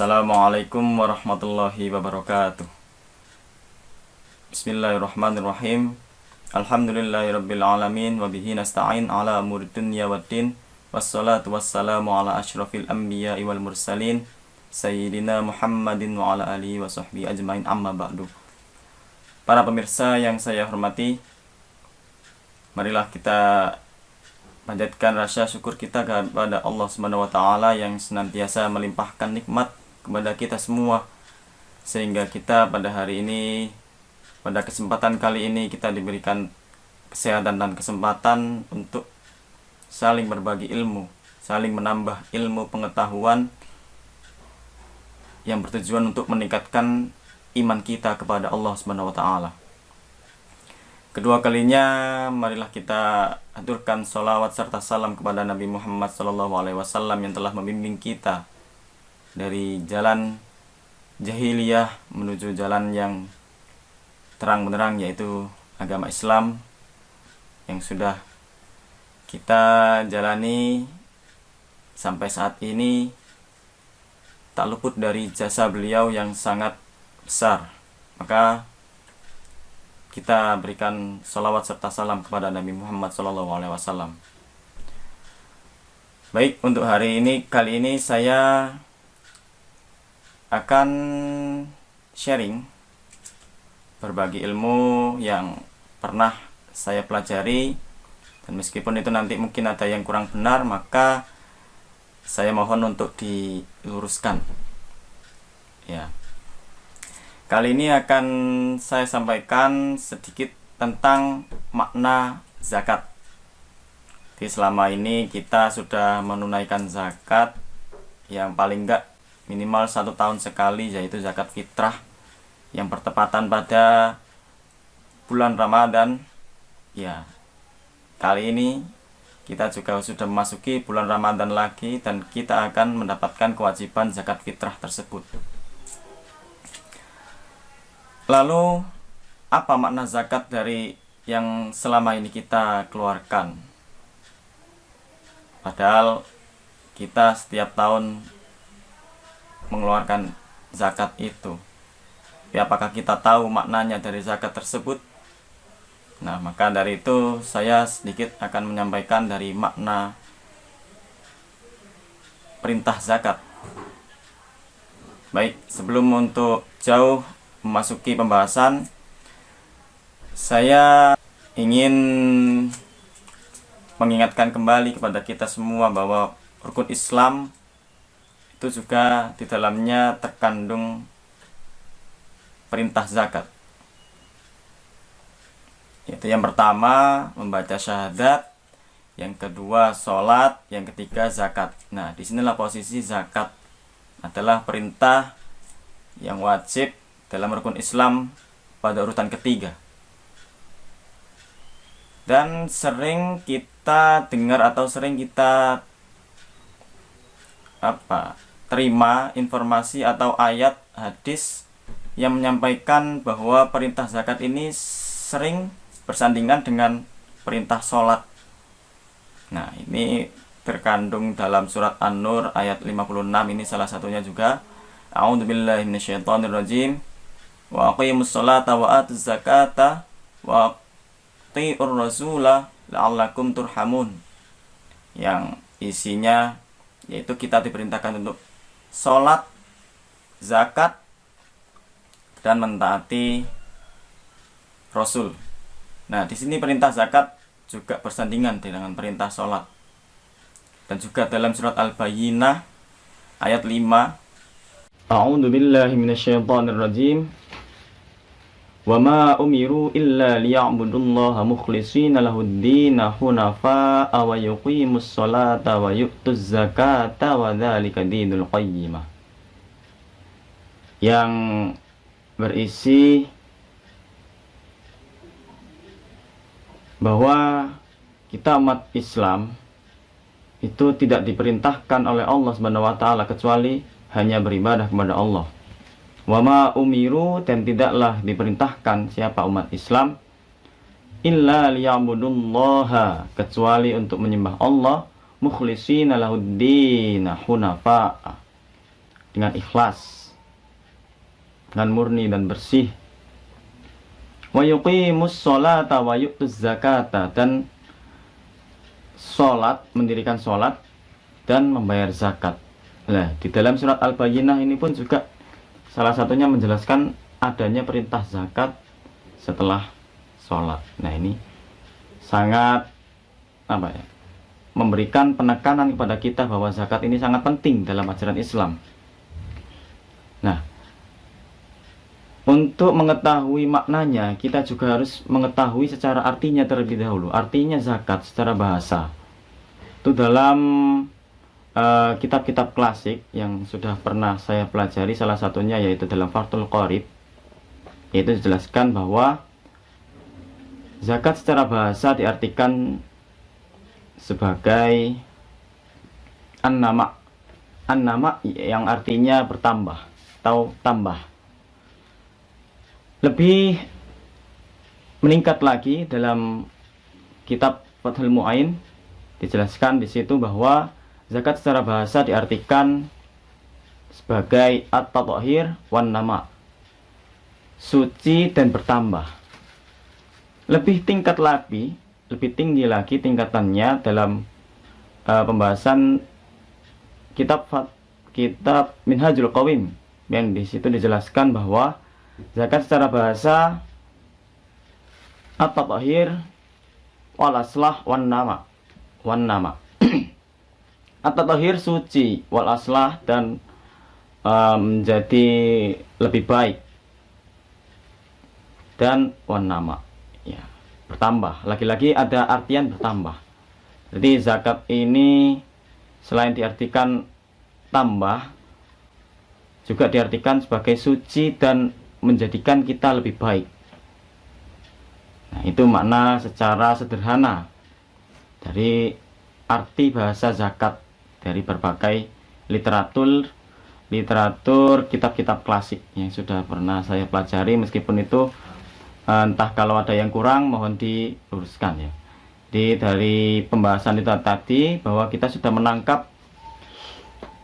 Assalamualaikum warahmatullahi wabarakatuh. Bismillahirrahmanirrahim. Alhamdulillahirabbil alamin wa bihi nasta'in ala umurid dunya waddin. Wassalatu wassalamu ala asyrafil anbiya'i wal mursalin sayyidina Muhammadin wa ala alihi wa sahbihi ajmain, amma ba'du. Para pemirsa yang saya hormati, marilah kita panjatkan rasa syukur kita kepada Allah Subhanahu wa taala yang senantiasa melimpahkan nikmat kepada kita semua, sehingga kita pada hari ini, pada kesempatan kali ini, kita diberikan kesehatan dan kesempatan untuk saling berbagi ilmu, saling menambah ilmu pengetahuan yang bertujuan untuk meningkatkan iman kita kepada Allah Subhanahu wa taala. Kedua kalinya, marilah kita aturkan sholawat serta salam kepada Nabi Muhammad SAW yang telah membimbing kita dari jalan jahiliyah menuju jalan yang terang benderang, yaitu agama Islam yang sudah kita jalani sampai saat ini, tak luput dari jasa beliau yang sangat besar. Maka kita berikan salawat serta salam kepada Nabi Muhammad SAW. Baik, untuk hari ini, kali ini saya akan sharing, berbagi ilmu yang pernah saya pelajari, dan meskipun itu nanti mungkin ada yang kurang benar, maka saya mohon untuk diluruskan. Ya. Kali ini akan saya sampaikan sedikit tentang makna zakat. Jadi selama ini kita sudah menunaikan zakat yang paling enggak minimal 1 tahun sekali, yaitu zakat fitrah yang bertepatan pada bulan Ramadan. Ya, kali ini kita juga sudah memasuki bulan Ramadan lagi, dan kita akan mendapatkan kewajiban zakat fitrah tersebut. Lalu, apa makna zakat dari yang selama ini kita keluarkan? Padahal kita setiap tahun mengeluarkan zakat itu. Tapi apakah kita tahu maknanya dari zakat tersebut? Nah, maka dari itu saya sedikit akan menyampaikan dari makna perintah zakat. Baik, sebelum untuk jauh memasuki pembahasan, saya ingin mengingatkan kembali kepada kita semua bahwa rukun Islam itu juga di dalamnya terkandung perintah zakat. Yaitu yang pertama membaca syahadat, yang kedua sholat, yang ketiga zakat. Nah, disinilah posisi zakat adalah perintah yang wajib dalam rukun Islam pada urutan ketiga. Dan sering kita dengar atau sering kita terima informasi atau ayat hadis yang menyampaikan bahwa perintah zakat ini sering bersandingan dengan perintah sholat. Nah, ini terkandung dalam surat An-Nur ayat 56, ini salah satunya juga. A'udzubillahi minasyaitonirrajim. Wa aqimus sholata wa atuz zakata wa atiur rasula la'allakum turhamun. Yang isinya yaitu kita diperintahkan untuk sholat, zakat, dan mentaati Rasul. Nah, di sini perintah zakat juga bersandingan dengan perintah sholat. Dan juga dalam surat Al-Bayyinah ayat 5. A'udzubillahi minasyaitonirrajim. Wa ma umiru illa liya'budullaha mukhlishina lahuddina hunafa'a wa yuqimus sholata wa yu'tuz zakata wa dzalika dinul qayyimah. Yang berisi bahwa kita umat Islam itu tidak diperintahkan oleh Allah Subhanahu wa taala kecuali hanya beribadah kepada Allah. Wa ma umiru, dan tidaklah diperintahkan siapa umat Islam illa liya'budullaha, kecuali untuk menyembah Allah, mukhlishina lahuddin hunafa, dengan ikhlas, dengan murni dan bersih. Wa yuqimus sholata wa yu'tuz zakata, dan sholat, mendirikan sholat dan membayar zakat. Nah, di dalam surat Al-Bayyinah ini pun juga salah satunya menjelaskan adanya perintah zakat setelah sholat. Nah, ini sangat memberikan penekanan kepada kita bahwa zakat ini sangat penting dalam ajaran Islam. Nah, untuk mengetahui maknanya, kita juga harus mengetahui secara artinya terlebih dahulu. Artinya zakat secara bahasa itu dalam kitab-kitab klasik yang sudah pernah saya pelajari, salah satunya yaitu dalam Fathul Qorib, yaitu dijelaskan bahwa zakat secara bahasa diartikan sebagai an-nama. An-nama yang artinya bertambah atau tambah. Lebih meningkat lagi dalam kitab Fathul Mu'ain dijelaskan di situ bahwa zakat secara bahasa diartikan sebagai at-tathhir wan nama, suci dan bertambah. Lebih tinggi lagi tingkatannya dalam pembahasan kitab Minhajul Qawim, yang di situ dijelaskan bahwa zakat secara bahasa at-tathhir wal aslah wan nama. At-tathhir suci, wal aslah dan menjadi lebih baik, dan wan nama, ya, bertambah. Lagi-lagi ada artian bertambah. Jadi zakat ini selain diartikan tambah, juga diartikan sebagai suci dan menjadikan kita lebih baik. Nah, itu makna secara sederhana dari arti bahasa zakat dari berbagai literatur kitab-kitab klasik yang sudah pernah saya pelajari. Meskipun itu entah kalau ada yang kurang mohon diluruskan ya. Dari pembahasan itu tadi bahwa kita sudah menangkap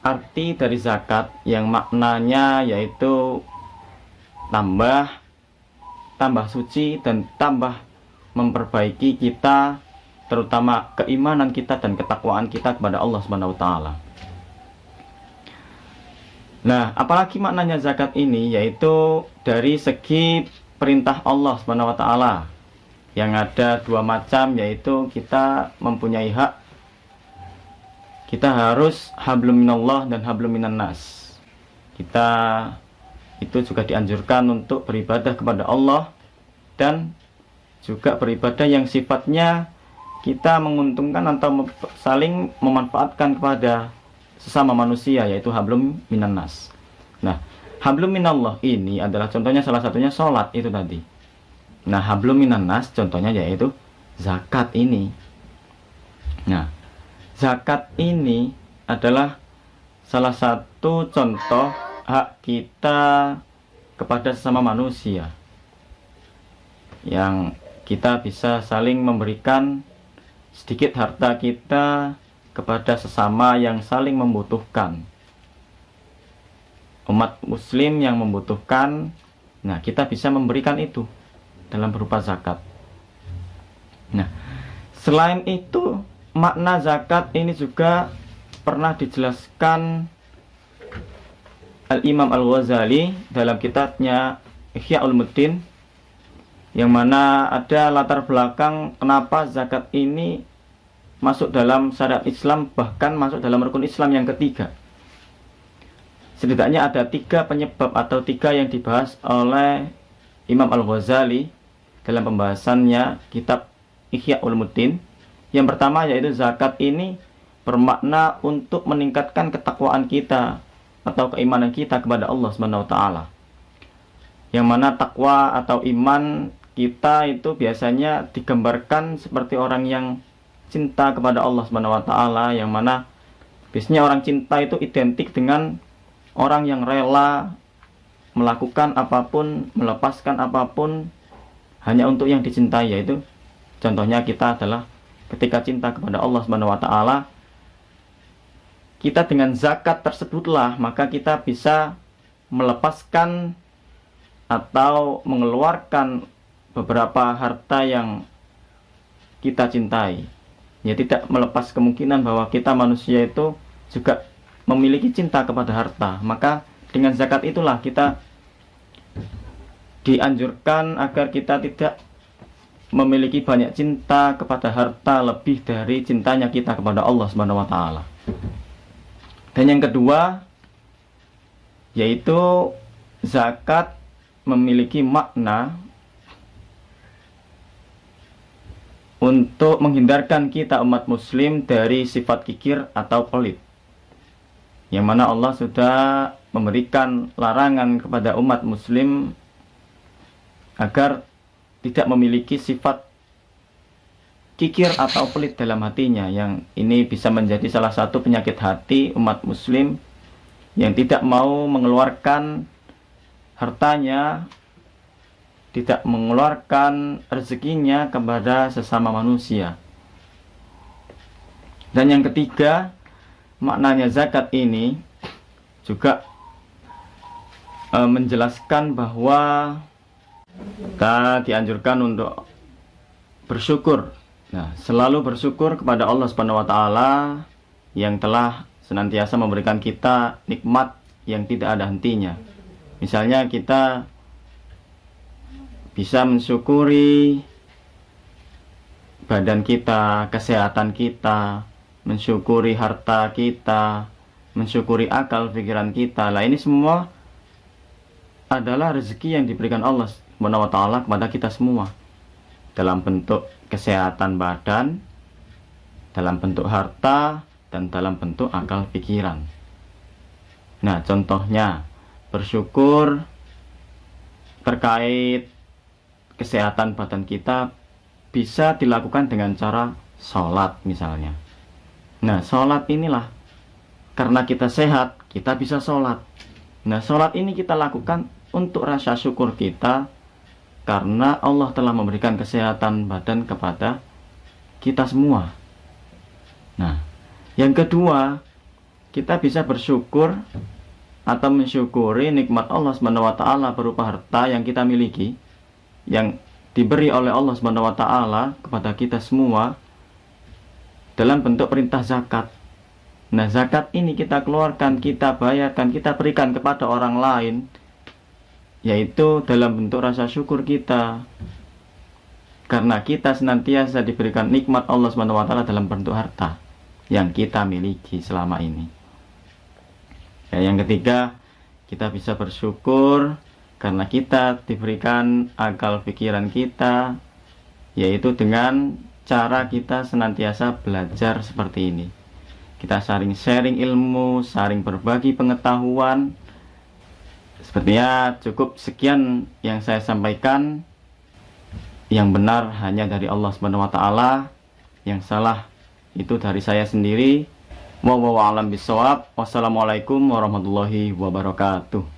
arti dari zakat yang maknanya yaitu tambah suci dan tambah memperbaiki kita, terutama keimanan kita dan ketakwaan kita kepada Allah Subhanahu wa taala. Nah, apalagi maknanya zakat ini, yaitu dari segi perintah Allah Subhanahu wa taala yang ada dua macam, yaitu kita mempunyai hak, kita harus hablum minallah dan hablum minan nas. Kita itu juga dianjurkan untuk beribadah kepada Allah dan juga beribadah yang sifatnya kita menguntungkan atau saling memanfaatkan kepada sesama manusia, yaitu hablum minan nas. Nah, hablum minallah ini adalah contohnya salah satunya sholat itu tadi. Nah, hablum minan nas contohnya yaitu zakat ini. Nah, zakat ini adalah salah satu contoh hak kita kepada sesama manusia yang kita bisa saling memberikan sedikit harta kita kepada sesama yang saling membutuhkan, umat muslim yang membutuhkan. Nah, kita bisa memberikan itu dalam berupa zakat. Nah, selain itu makna zakat ini juga pernah dijelaskan Al-Imam Al-Ghazali dalam kitabnya Ihya Ulumuddin, yang mana ada latar belakang kenapa zakat ini masuk dalam syariat Islam, bahkan masuk dalam rukun Islam yang ketiga. Setidaknya ada 3 penyebab atau 3 yang dibahas oleh Imam Al-Ghazali dalam pembahasannya kitab Ihya Ulumuddin. Yang pertama yaitu zakat ini bermakna untuk meningkatkan ketakwaan kita atau keimanan kita kepada Allah Subhanahu wa taala. Yang mana takwa atau iman kita itu biasanya digambarkan seperti orang yang cinta kepada Allah Subhanahu wa taala, yang mana biasanya orang cinta itu identik dengan orang yang rela melakukan apapun, melepaskan apapun hanya untuk yang dicintai. Yaitu contohnya kita adalah ketika cinta kepada Allah Subhanahu wa taala, kita dengan zakat tersebutlah maka kita bisa melepaskan atau mengeluarkan beberapa harta yang kita cintai. Ya, tidak melepas kemungkinan bahwa kita manusia itu juga memiliki cinta kepada harta. Maka dengan zakat itulah kita dianjurkan agar kita tidak memiliki banyak cinta kepada harta lebih dari cintanya kita kepada Allah Subhanahu wa taala. Dan yang kedua yaitu zakat memiliki makna untuk menghindarkan kita umat muslim dari sifat kikir atau pelit, yang mana Allah sudah memberikan larangan kepada umat muslim agar tidak memiliki sifat kikir atau pelit dalam hatinya, yang ini bisa menjadi salah satu penyakit hati umat muslim yang tidak mau mengeluarkan hartanya, tidak mengeluarkan rezekinya kepada sesama manusia. Dan yang ketiga, maknanya zakat ini juga menjelaskan bahwa kita dianjurkan untuk bersyukur. Nah, selalu bersyukur kepada Allah Subhanahu wa taala yang telah senantiasa memberikan kita nikmat yang tidak ada hentinya. Misalnya kita bisa mensyukuri badan kita, kesehatan kita, mensyukuri harta kita, mensyukuri akal pikiran kita. Lah ini semua adalah rezeki yang diberikan Allah Subhanahu wa taala kepada kita semua, dalam bentuk kesehatan badan, dalam bentuk harta, dan dalam bentuk akal pikiran. Nah, contohnya bersyukur terkait kesehatan badan kita bisa dilakukan dengan cara sholat misalnya. Nah, sholat inilah, karena kita sehat, kita bisa sholat. Nah, sholat ini kita lakukan untuk rasa syukur kita, karena Allah telah memberikan kesehatan badan kepada kita semua. Nah, yang kedua, kita bisa bersyukur atau mensyukuri nikmat Allah Subhanahu wa taala berupa harta yang kita miliki, yang diberi oleh Allah Subhanahu wa taala kepada kita semua dalam bentuk perintah zakat. Nah, zakat ini kita keluarkan, kita bayarkan, kita berikan kepada orang lain, yaitu dalam bentuk rasa syukur kita, karena kita senantiasa diberikan nikmat Allah Subhanahu wa taala dalam bentuk harta yang kita miliki selama ini. Ya, yang ketiga, kita bisa bersyukur karena kita diberikan akal pikiran kita, yaitu dengan cara kita senantiasa belajar seperti ini. Kita saling sharing ilmu, saling berbagi pengetahuan. Sepertinya cukup sekian yang saya sampaikan. Yang benar hanya dari Allah Subhanahu wa taala, yang salah itu dari saya sendiri. Wallahu a'lam bishawab. Wassalamualaikum warahmatullahi wabarakatuh.